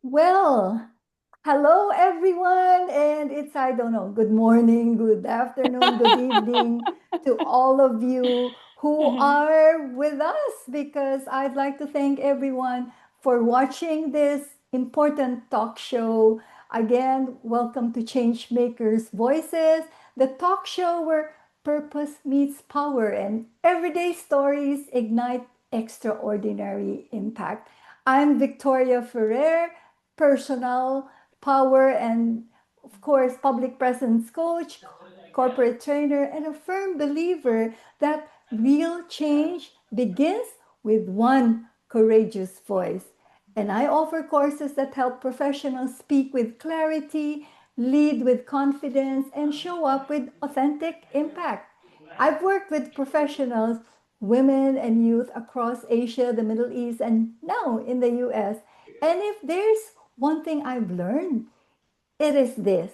Well, hello everyone, and I don't know, good morning, good afternoon, good evening to all of you who Mhm. are with us because I'd like to thank everyone for watching this important talk show. Again, welcome to Changemakers Voices, the talk show where purpose meets power and everyday stories ignite extraordinary impact. I'm Victoria Ferrer, personal power and, of course, public presence coach, corporate trainer, and a firm believer that real change begins with one courageous voice. And I offer courses that help professionals speak with clarity, lead with confidence, and show up with authentic impact. I've worked with professionals, women and youth across Asia, the Middle East, and now in the US. And if there's one thing I've learned, it is this: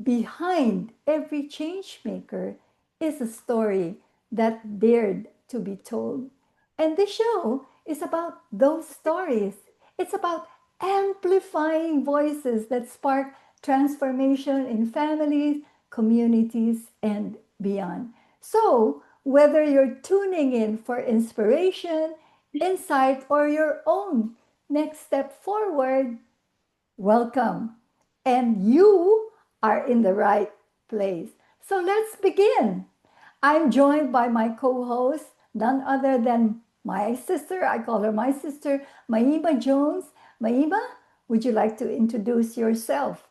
behind every change maker is a story that dared to be told. And this show is about those stories. It's about amplifying voices that spark transformation in families, communities, and beyond. So, whether you're tuning in for inspiration, insight, or your own next step forward, welcome. And you are in the right place. So let's begin. I'm joined by my co host, none other than my sister. I call her my sister, Maima Jones. Maima, would you like to introduce yourself?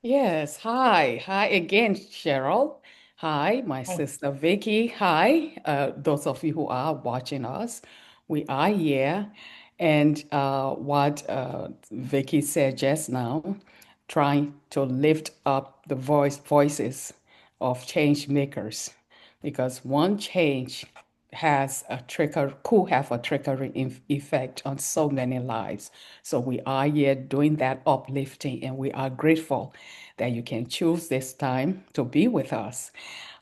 Yes, hi. Hi again, Cheryl. Hi, my sister Vicky. Hi, those of you who are watching us. We are here. And what Vicky said just now, trying to lift up the voices of change makers, because one change could have a triggering effect on so many lives. So we are here doing that uplifting, and we are grateful that you can choose this time to be with us.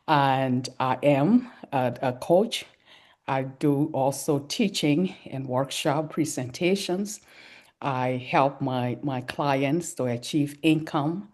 And I am a coach. I do also teaching and workshop presentations. I help my clients to achieve income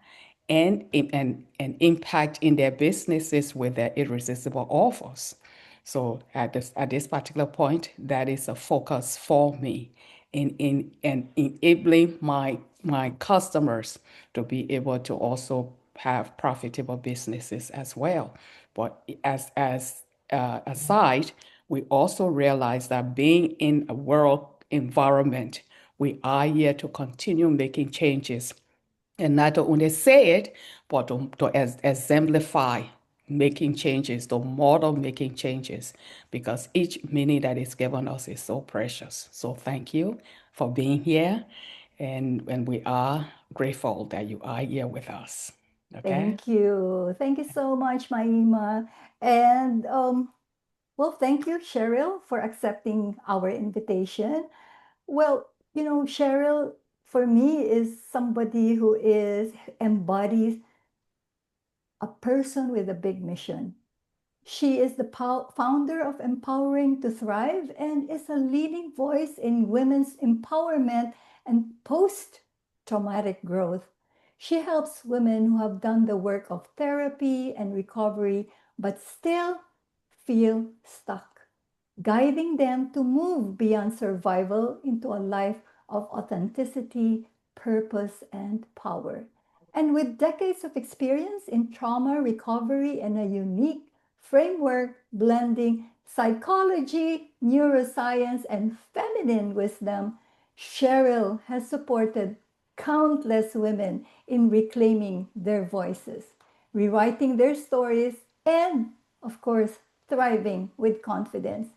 and impact in their businesses with their irresistible offers. So at this particular point, that is a focus for me in enabling my customers to be able to also have profitable businesses as well. But as aside, we also realize that being in a world environment, we are here to continue making changes and not to only say it, but to exemplify making changes, to model making changes, because each minute that is given us is so precious. So thank you for being here, and we are grateful that you are here with us. Okay? Thank you. Thank you so much, Maima. And well, thank you, Cheryl, for accepting our invitation. Well, Cheryl, for me, is somebody who embodies a person with a big mission. She is the founder of Empowering to Thrive and is a leading voice in women's empowerment and post traumatic growth. She helps women who have done the work of therapy and recovery but still feel stuck, guiding them to move beyond survival into a life of authenticity, purpose, and power. And with decades of experience in trauma recovery and a unique framework blending psychology, neuroscience, and feminine wisdom, Cheryl has supported countless women in reclaiming their voices, rewriting their stories, and, of course, thriving with confidence.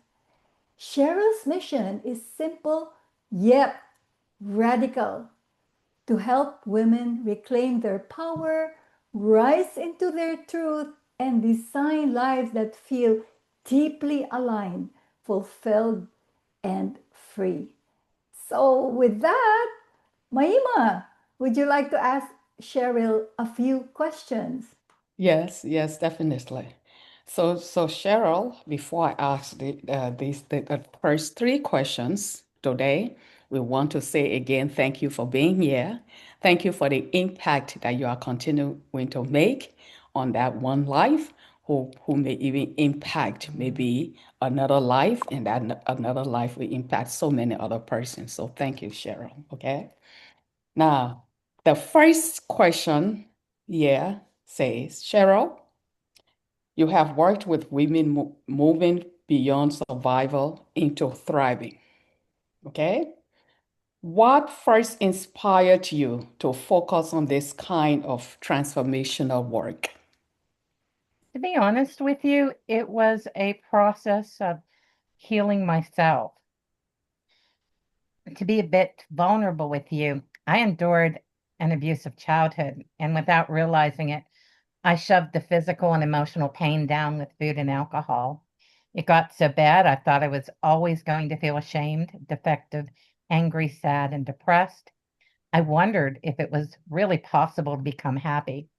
Cheryl's mission is simple yet radical: to help women reclaim their power, rise into their truth, and design lives that feel deeply aligned, fulfilled, and free. So, with that, Maima, would you like to ask Cheryl a few questions? Yes, yes, definitely. So Cheryl, before I ask the first three questions, today. We want to say again, thank you for being here. Thank you for the impact that you are continuing to make on that one life who may even impact maybe another life, and that another life will impact so many other persons. So thank you, Cheryl. Okay. Now, the first question here says, Cheryl, you have worked with women moving beyond survival into thriving. Okay. What first inspired you to focus on this kind of transformational work? To be honest with you, it was a process of healing myself. To be a bit vulnerable with you, I endured an abusive childhood, and without realizing it, I shoved the physical and emotional pain down with food and alcohol. It got so bad, I thought I was always going to feel ashamed, defective, angry, sad, and depressed. I wondered if it was really possible to become happy.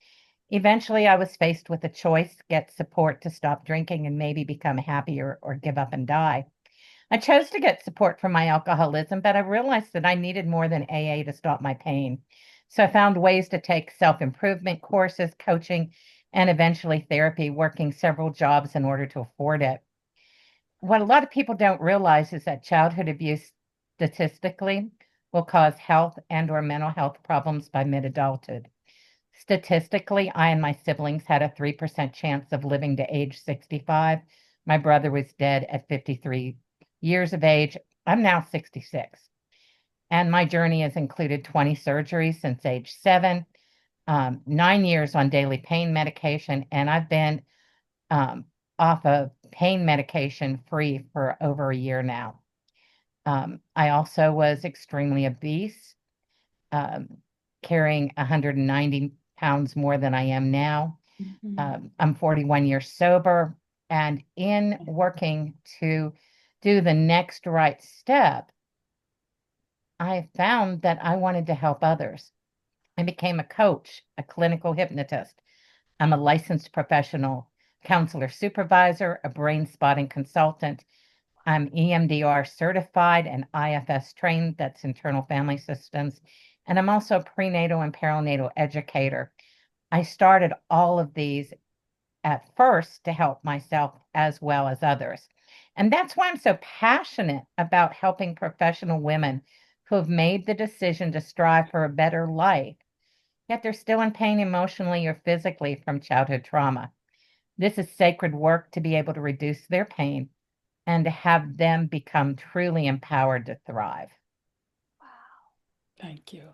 Eventually, I was faced with a choice: get support to stop drinking and maybe become happier, or give up and die. I chose to get support for my alcoholism, but I realized that I needed more than AA to stop my pain. So I found ways to take self improvement courses, coaching, and eventually therapy, working several jobs in order to afford it. What a lot of people don't realize is that childhood abuse statistically will cause health and/or mental health problems by mid adulthood. Statistically, I and my siblings had a 3% chance of living to age 65. My brother was dead at 53 years of age. I'm now 66. And my journey has included 20 surgeries since age 7, 9 years on daily pain medication, and I've been um, off of pain medication free for over a year now. I also was extremely obese, um, carrying 190 pounds more than I am now. I'm 41 years sober, and in working to do the next right step, I found that I wanted to help others. I became a coach, a clinical hypnotist. I'm a licensed professional counselor supervisor, a brain spotting consultant. I'm EMDR certified and IFS trained, that's internal family systems. And I'm also a prenatal and perinatal educator. I started all of these at first to help myself as well as others. And that's why I'm so passionate about helping professional women who have made the decision to strive for a better life, yet they're still in pain emotionally or physically from childhood trauma. This is sacred work to be able to reduce their pain and to have them become truly empowered to thrive. Thank you.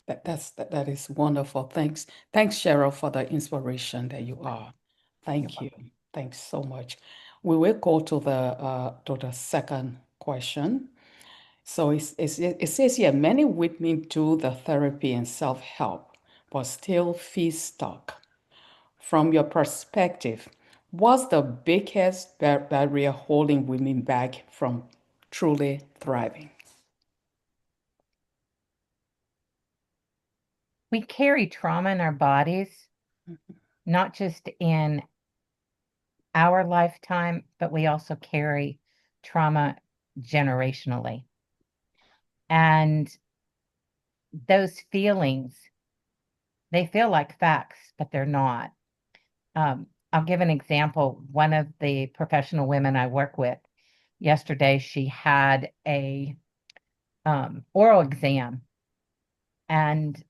That is wonderful. Thanks, Cheryl, for the inspiration that you are. You're Thank you. welcome. Thanks so much. We will go to the second question. So it says here, many women do the therapy and self-help, but still feel stuck. From your perspective, what's the biggest barrier holding women back from truly thriving? We carry trauma in our bodies, not just in our lifetime, but we also carry trauma generationally. And those feelings, they feel like facts, but they're not. I'll give an example. One of the professional women I work with, yesterday, she had a oral exam, and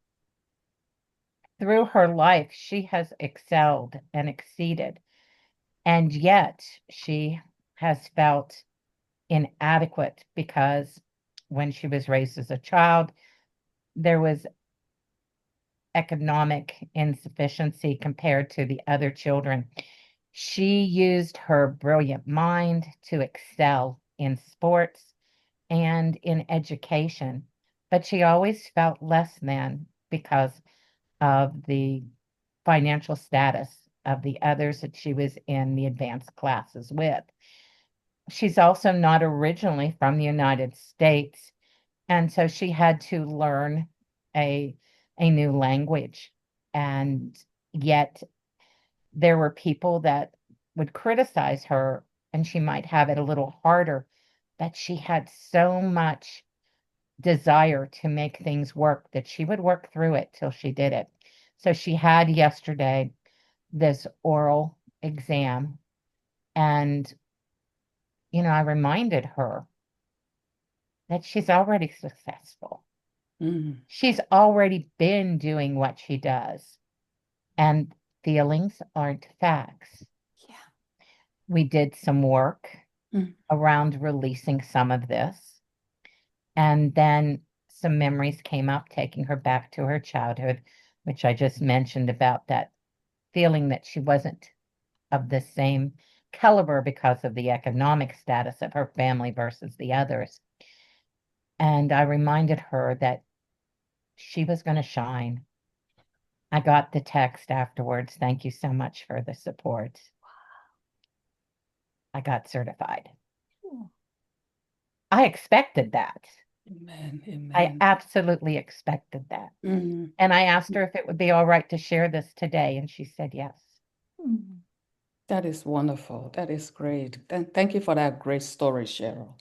through her life, she has excelled and exceeded. And yet she has felt inadequate because when she was raised as a child, there was economic insufficiency compared to the other children. She used her brilliant mind to excel in sports and in education, but she always felt less than because of the financial status of the others that she was in the advanced classes with. She's also not originally from the United States, and so she had to learn a a new language. And yet there were people that would criticize her, and she might have it a little harder, but she had so much desire to make things work, that she would work through it till she did it. So she had yesterday this oral exam, and, I reminded her that she's already successful. Mm, She's already been doing what she does, and feelings aren't facts. Yeah. We did some work mm, around releasing some of this, and then some memories came up, taking her back to her childhood, which I just mentioned about that feeling that she wasn't of the same caliber because of the economic status of her family versus the others. And I reminded her that she was going to shine. I got the text afterwards. Thank you so much for the support. I got certified. Oh, I expected that. amen. I Amen. absolutely expected that. Mm, And I asked her if it would be all right to share this today, and she said yes. mm, that is wonderful. That is great. Thank you for that great story, Cheryl.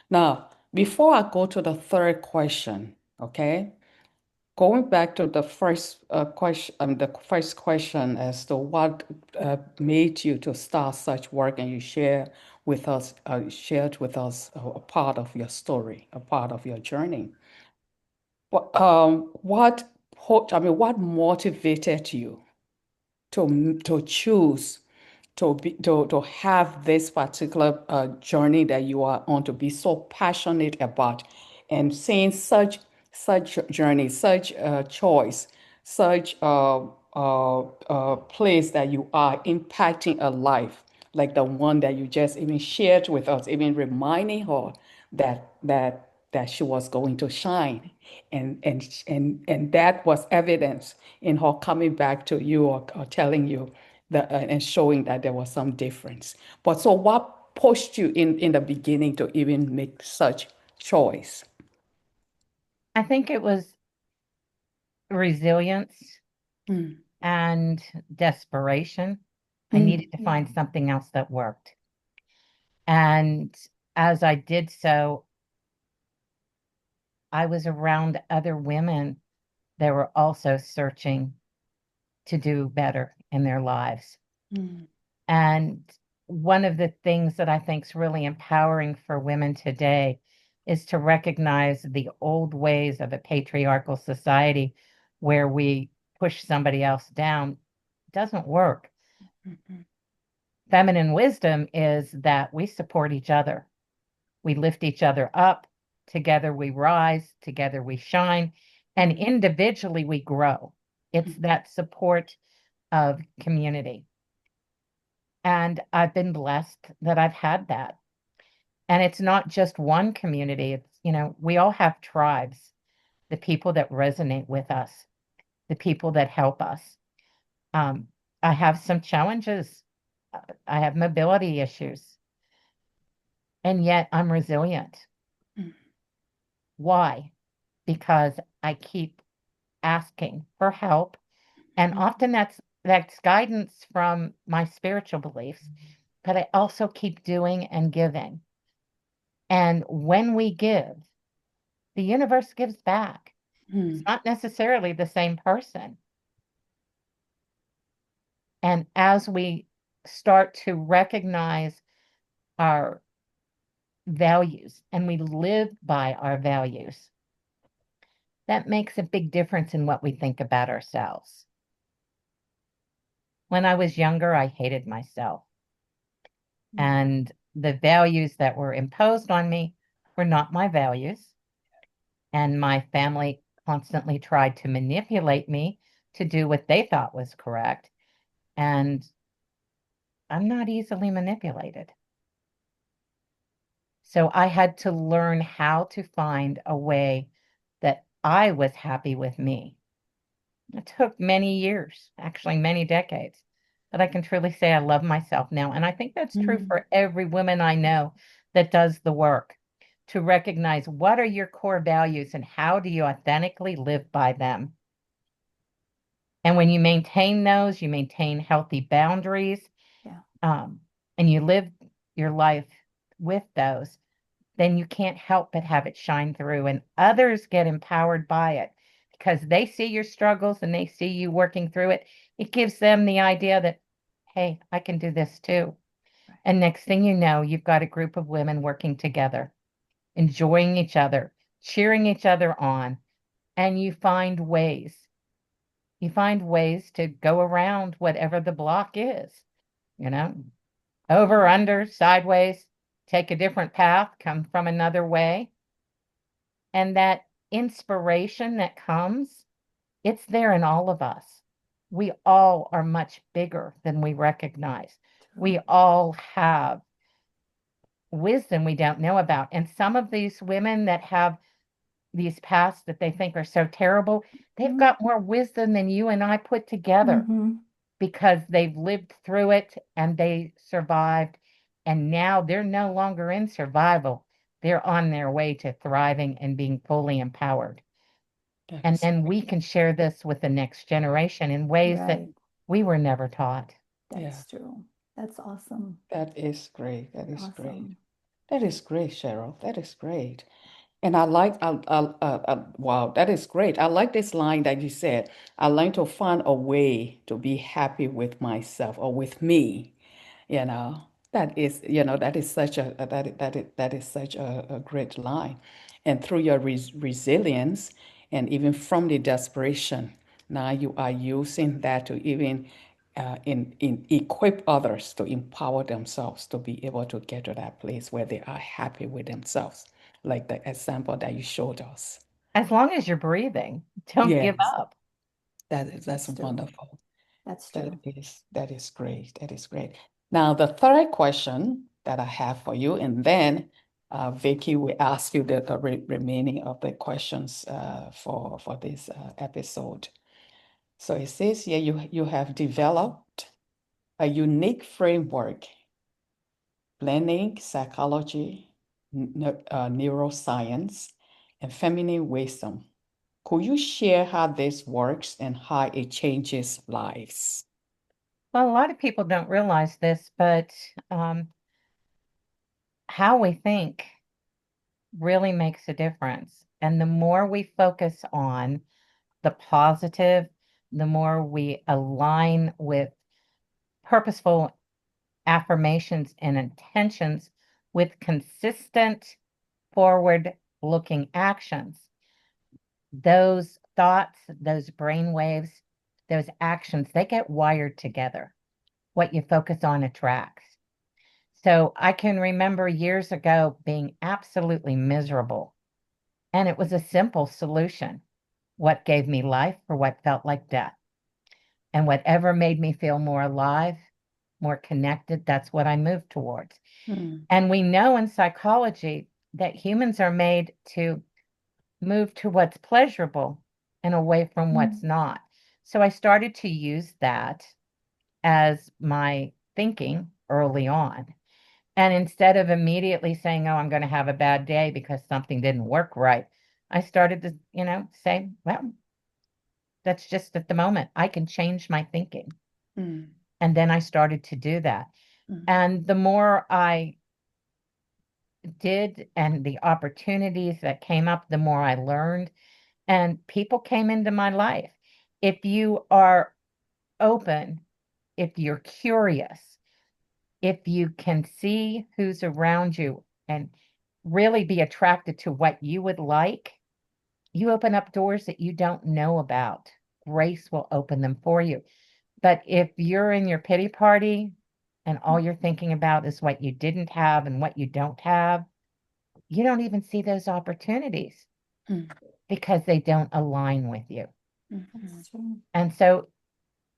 Now, before I go to the third question, okay, going back to the first question, the first question as to what made you to start such work, and you shared with us a part of your story, a part of your journey. What motivated you to choose to have this particular journey that you are on, to be so passionate about, and seeing such journey, such choice, such place that you are impacting a life like the one that you just even shared with us, even reminding her that she was going to shine, and that was evidence in her coming back to you, or telling you that, and showing that there was some difference. But so what pushed you in the beginning to even make such choice? I think it was resilience Mm, and desperation. I mm, needed to yeah. find something else that worked. And as I did so, I was around other women that were also searching to do better in their lives. mm, And one of the things that I think is really empowering for women today is to recognize the old ways of a patriarchal society where we push somebody else down doesn't work. mm, Feminine wisdom is that we support each other. We lift each other up. Together we rise. Together we shine. And mm, individually we grow. It's mm, that support of community. And I've been blessed that I've had that. And it's not just one community. It's, we all have tribes, the people that resonate with us, the people that help us. Um, I have some challenges. I have mobility issues, and yet I'm resilient. mm, Why? Because I keep asking for help, and mm, often that's guidance from my spiritual beliefs, but I also keep doing and giving. And when we give, the universe gives back. It's mm, not necessarily the same person. And as we start to recognize our values and we live by our values, that makes a big difference in what we think about ourselves. When I was younger, I hated myself, Mm, and the values that were imposed on me were not my values. And my family constantly tried to manipulate me to do what they thought was correct. And I'm not easily manipulated. So I had to learn how to find a way that I was happy with me. It took many years, actually many decades, but I can truly say I love myself now. And I think that's true mm, for every woman I know that does the work, to recognize what are your core values and how do you authentically live by them. And when you maintain those, you maintain healthy boundaries, yeah. um, and you live your life with those. then you can't help but have it shine through, and others get empowered by it because they see your struggles and they see you working through it. It gives them the idea that, hey, I can do this too. And next thing you know, you've got a group of women working together, enjoying each other, cheering each other on, and you find ways. You find ways to go around whatever the block is, you know, over, Right. under, sideways, take a different path, come from another way. And that inspiration that comes, it's there in all of us. We all are much bigger than we recognize. True. We all have wisdom we don't know about. And some of these women that have these pasts that they think are so terrible, they've got more wisdom than you and I put together Mm-hmm. because they've lived through it and they survived. And now they're no longer in survival. They're on their way to thriving and being fully empowered. That And is then great. we can share this with the next generation in ways that Right. we were never taught. Yeah, That's true. That's awesome. that is great. That is great. Awesome. That is great, Cheryl. That is great. And I like, wow, that is great. I like this line that you said. I learned to find a way to be happy with myself or with me. You know, that is such that is such a great line. And through your resilience and even from the desperation, now you are using that to even in equip others to empower themselves to be able to get to that place where they are happy with themselves, like the example that you showed us. As long as you're breathing, don't give Yes, up. that's That's true. wonderful. That's true. That is great. That is great. Now, the third question that I have for you, and then Vicky will ask you the remaining of the questions for this episode. So it says here you have developed a unique framework blending psychology, neuroscience, and feminine wisdom. Could you share how this works and how it changes lives? Well, a lot of people don't realize this, but um, how we think really makes a difference. And the more we focus on the positive, the more we align with purposeful affirmations and intentions with consistent forward looking actions. Those thoughts, those brain waves, those actions, they get wired together. What you focus on attracts. So I can remember years ago being absolutely miserable, and it was a simple solution. What gave me life for what felt like death? And whatever made me feel more alive, more connected, that's what I moved towards. Mm, And we know in psychology that humans are made to move to what's pleasurable and away from what's Mm. not. So I started to use that as my thinking early on. And instead of immediately saying, oh, I'm going to have a bad day because something didn't work right, I started to, say, well, that's just at the moment. I can change my thinking. mm, And then I started to do that. mm, And the more I did and the opportunities that came up, the more I learned, and people came into my life. If you are open, if you're curious, if you can see who's around you and really be attracted to what you would like, you open up doors that you don't know about. Grace will open them for you. But if you're in your pity party and all you're thinking about is what you didn't have and what you don't have, you don't even see those opportunities mm, because they don't align with you. mm, That's true. And so,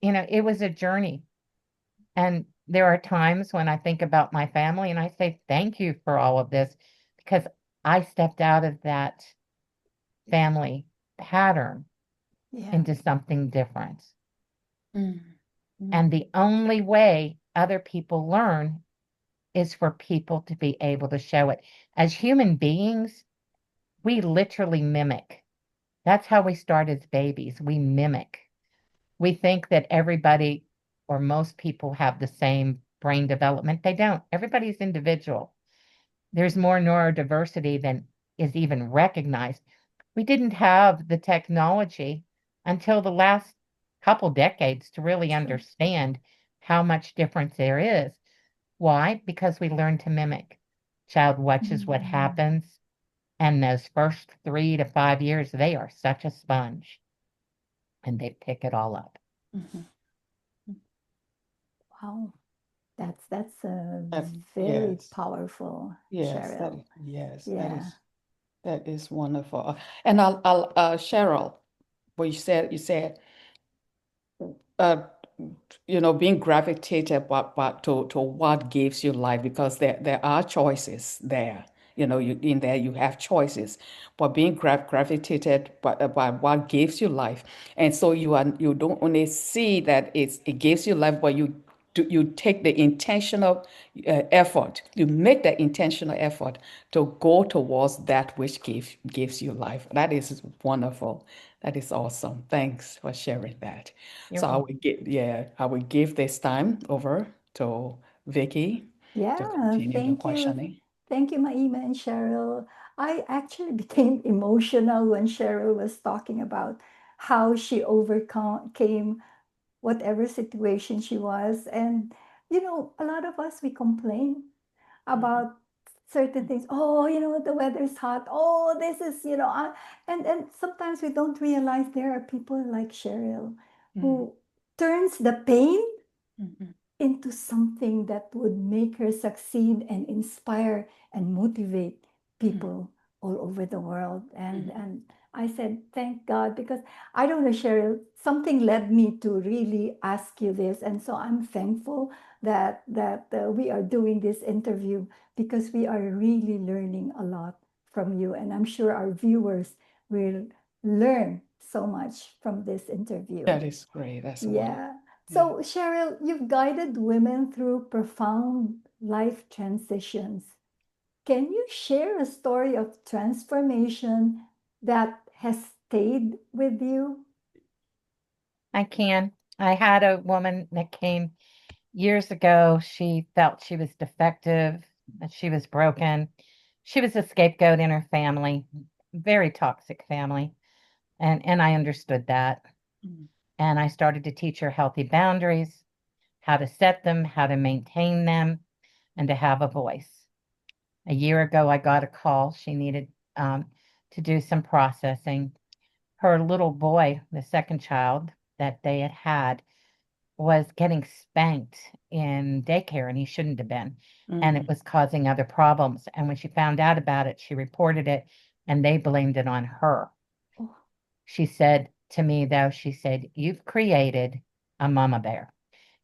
it was a journey. And there are times when I think about my family and I say, thank you for all of this because I stepped out of that family pattern Yeah. into something different. mm, And mm, the only way other people learn is for people to be able to show it. As human beings, we literally mimic. That's how we start as babies. We mimic. We think that everybody or most people have the same brain development. They don't. Everybody's individual. There's more neurodiversity than is even recognized. We didn't have the technology until the last couple decades to really True. understand how much difference there is. Why? Because we learn to mimic. Child watches what Mm. happens, and those first 3 to 5 years, they are such a sponge and they pick it all up. Mhm. Wow. That's And very yes, powerful, yes, Cheryl. yes, Yeah. that is wonderful. And Cheryl, what you said, uh, being gravitated to what gives you life, because there are choices there. In there you have choices, but being gravitated by what gives you life, and so you don't only see that it gives you life, but you take the intentional effort, you make the intentional effort to go towards that which gives you life. That is wonderful. That is awesome. Thanks for sharing that. You're So welcome. I will give this time over to Vicky to Yeah, continue the thank you. questioning. Thank you, Maima and Cheryl. I actually became emotional when Cheryl was talking about how she overcame whatever situation she was. And, a lot of us, we complain Mhm. about certain things. Oh, the weather's hot. Oh, this is, and sometimes we don't realize there are people like Cheryl Mhm. who turns the pain Mhm. into something that would make her succeed and inspire and motivate Mhm. people all over the world. And Mhm. and I said, thank God, because I don't know, Cheryl, something led me to really ask you this. And so I'm thankful that we are doing this interview, because we are really learning a lot from you. And I'm sure our viewers will learn so much from this interview. That is great. That's wonderful. Yeah. Yeah. So, Cheryl, you've guided women through profound life transitions. Can you share a story of transformation that has stayed with you? I can. I had a woman that came years ago. She felt she was defective, that she was broken. She was a scapegoat in her family, very toxic family. And I understood that. Mhm. And I started to teach her healthy boundaries, how to set them, how to maintain them, and to have a voice. A year ago, I got a call. She needed to do some processing. Her little boy, the second child that they had, was getting spanked in daycare and he shouldn't have been. And it Mhm. was causing other problems. And when she found out about it, she reported it and they blamed it on her. Oh, She said to me, though, she said, "You've created a mama bear."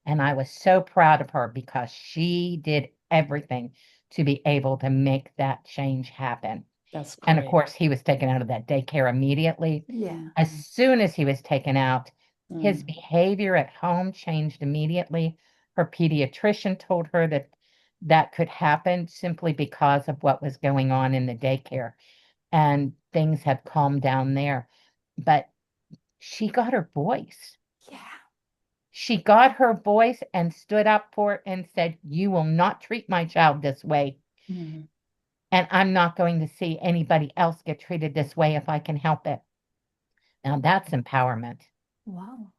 And I was so proud of her because she did everything to be able to make that change happen. That's And of great. course, he was taken out of that daycare immediately. yeah. As soon as he was taken out, his Mhm. behavior at home changed immediately. Her pediatrician told her that that could happen simply because of what was going on in the daycare, and things have calmed down there. But she got her voice. Yeah. She got her voice and stood up for it and said, "You will not treat my child this way. Mhm. And I'm not going to see anybody else get treated this way if I can help it." Now that's empowerment. Wow.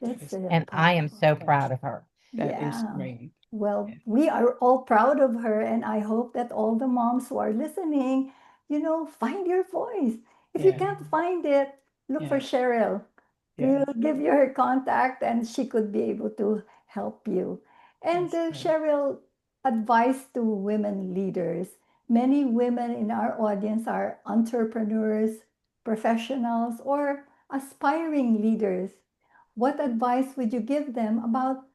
That That's is And I am powerful. so that proud of her. that is Yeah. great. Well, we are all proud of her, and I hope that all the moms who are listening, find your voice. If you Yeah. can't find it, look for Yeah. Cheryl. Yeah. We'll give you her contact, and she could be able to help you. And That's great. Cheryl, advice to women leaders. Many women in our audience are entrepreneurs, professionals, or aspiring leaders. What advice would you give them about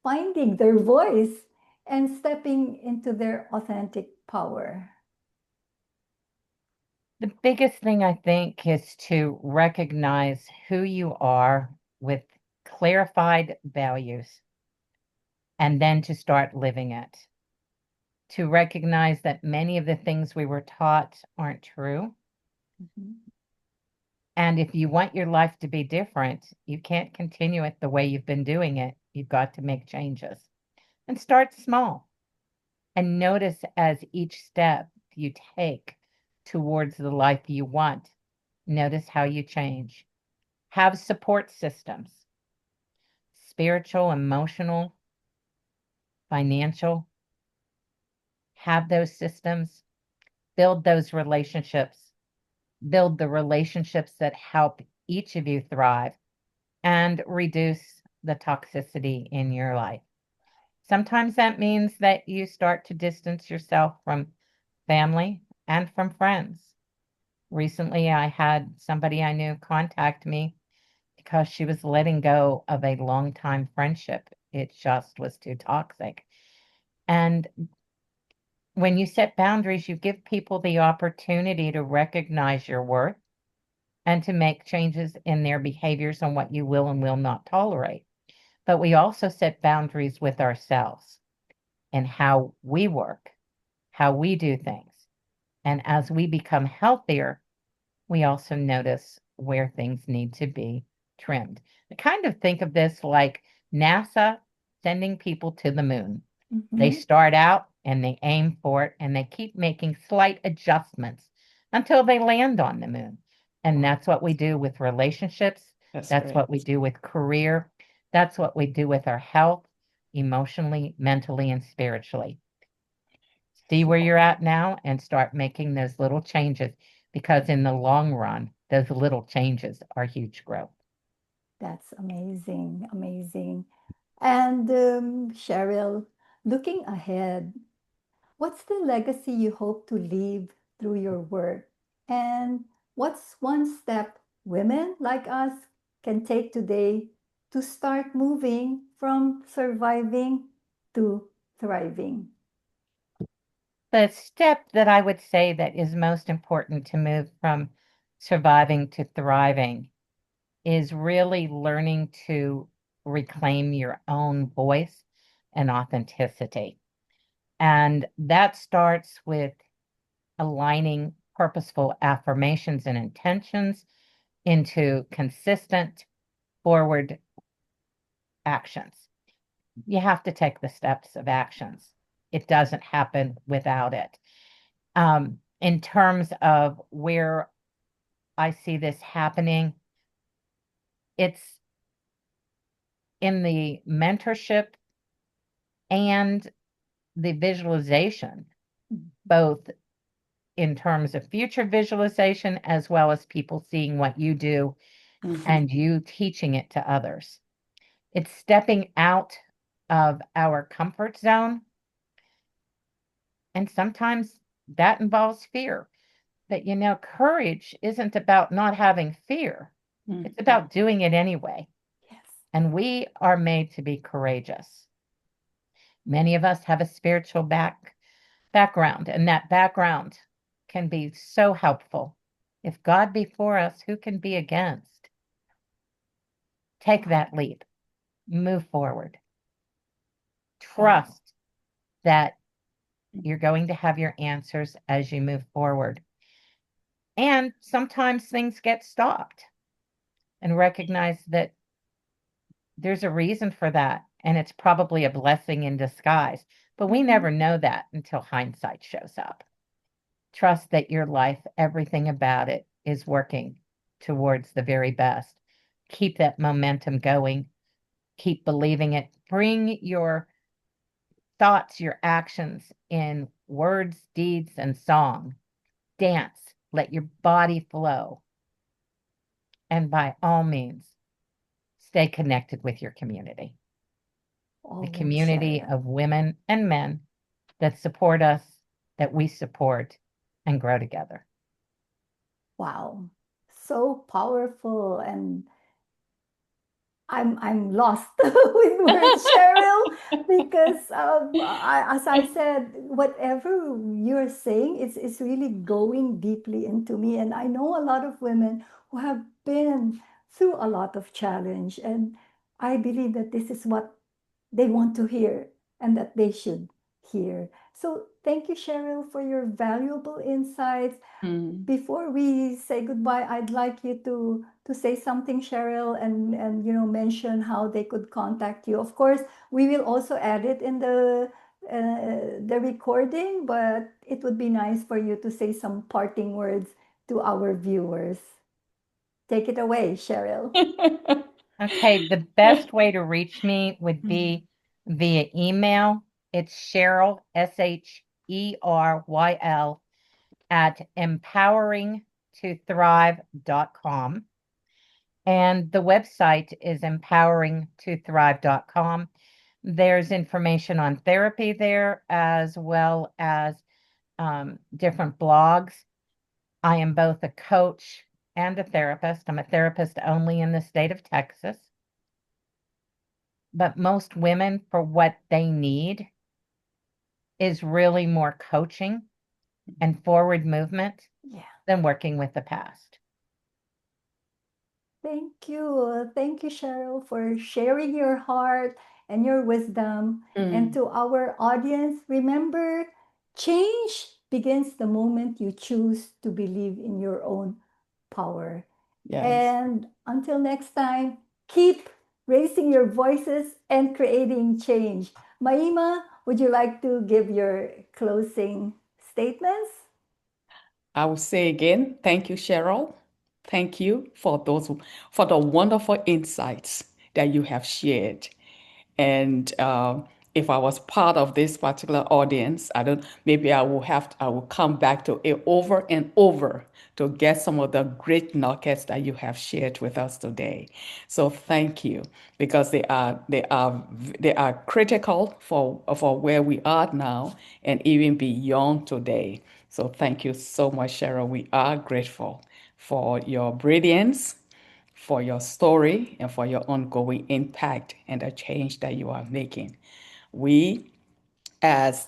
finding their voice and stepping into their authentic power? The biggest thing I think is to recognize who you are with clarified values and then to start living it. To recognize that many of the things we were taught aren't true. Mhm. And if you want your life to be different, you can't continue it the way you've been doing it. You've got to make changes and start small. And notice as each step you take towards the life you want, notice how you change. Have support systems, spiritual, emotional, financial. Have those systems, build those relationships, build the relationships that help each of you thrive and reduce the toxicity in your life. Sometimes that means that you start to distance yourself from family and from friends. Recently, I had somebody I knew contact me because she was letting go of a long-time friendship. It just was too toxic. And when you set boundaries, you give people the opportunity to recognize your worth and to make changes in their behaviors on what you will and will not tolerate. But we also set boundaries with ourselves and how we work, how we do things. And as we become healthier, we also notice where things need to be trimmed. I kind of think of this like NASA sending people to the moon. They Mm-hmm. start out and they aim for it and they keep making slight adjustments until they land on the moon. And that's what we do with relationships. That's That's great. what we do with career. That's what we do with our health, emotionally, mentally, and spiritually. See where you're at now and start making those little changes because in the long run, those little changes are huge growth. That's amazing, amazing. And Cheryl, looking ahead, what's the legacy you hope to leave through your work? And what's one step women like us can take today to start moving from surviving to thriving? The step that I would say that is most important to move from surviving to thriving is really learning to reclaim your own voice and authenticity. And that starts with aligning purposeful affirmations and intentions into consistent forward actions. You have to take the steps of actions. It doesn't happen without it. In terms of where I see this happening, it's in the mentorship and the visualization, both in terms of future visualization as well as people seeing what you do Mhm. and you teaching it to others. It's stepping out of our comfort zone. And sometimes that involves fear. But courage isn't about not having fear, it's Mhm. about doing it anyway. Yes. And we are made to be courageous. Many of us have a spiritual background, and that background can be so helpful. If God be for us, who can be against? Take Wow. that leap, move forward, Wow. trust that you're going to have your answers as you move forward. And sometimes things get stopped and recognize that there's a reason for that. And it's probably a blessing in disguise. But we Mm-hmm. never know that until hindsight shows up. Trust that your life, everything about it, is working towards the very best. Keep that momentum going. Keep believing it. Bring your thoughts, your actions in words, deeds, and song. Dance. Let your body flow. And by all means, stay connected with your community, the Oh, community Cheryl. of women and men that support us, that we support, and grow together. Wow. So powerful, and I'm lost with words, Cheryl, because as I said, whatever you're saying is really going deeply into me, and I know a lot of women who have been through a lot of challenge, and I believe that this is what they want to hear and that they should hear. So thank you, Cheryl, for your valuable insights. Mm. Before we say goodbye, I'd like you to say something, Cheryl, and mention how they could contact you. Of course, we will also add it in the recording, but it would be nice for you to say some parting words to our viewers. Take it away, Cheryl. Okay, the best way to reach me would Mhm. be via email. It's Cheryl, Sheryl, at empoweringtothrive.com. And the website is empoweringtothrive.com. There's information on therapy there as well as different blogs. I am both a coach and a therapist. I'm a therapist only in the state of Texas. But most women, for what they need, is really more coaching and forward movement Yeah. than working with the past. Thank you. Thank you, Cheryl, for sharing your heart and your wisdom. And Mm, to our audience, remember, change begins the moment you choose to believe in your own power. yes. And until next time, keep raising your voices and creating change. Maima, would you like to give your closing statements? I will say again, thank you, Cheryl. Thank you for the wonderful insights that you have shared. And if I was part of this particular audience, I don't, maybe I will come back to it over and over to get some of the great nuggets that you have shared with us today. So thank you, because they are critical for where we are now and even beyond today. So thank you so much, Cheryl. We are grateful for your brilliance, for your story, and for your ongoing impact and the change that you are making. We, as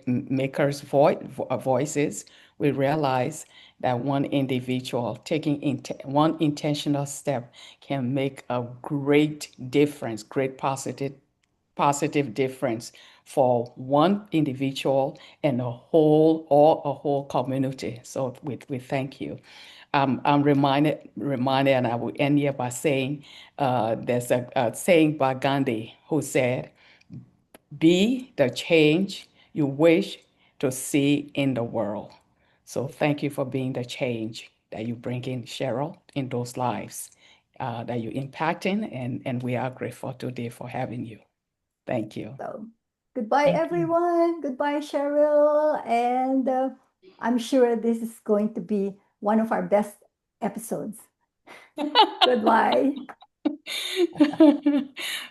makers voices, we realize that one individual taking one intentional step can make a great difference, great positive difference for one individual and a whole or a whole community. So we thank you. I'm reminded, and I will end here by saying, there's a saying by Gandhi who said, "Be the change you wish to see in the world." So thank you for being the change that you bring in, Cheryl, in those lives that you're impacting, and we are grateful today for having you. Thank you. So, goodbye, Thank you. everyone. Goodbye, Cheryl. And I'm sure this is going to be one of our best episodes. Goodbye.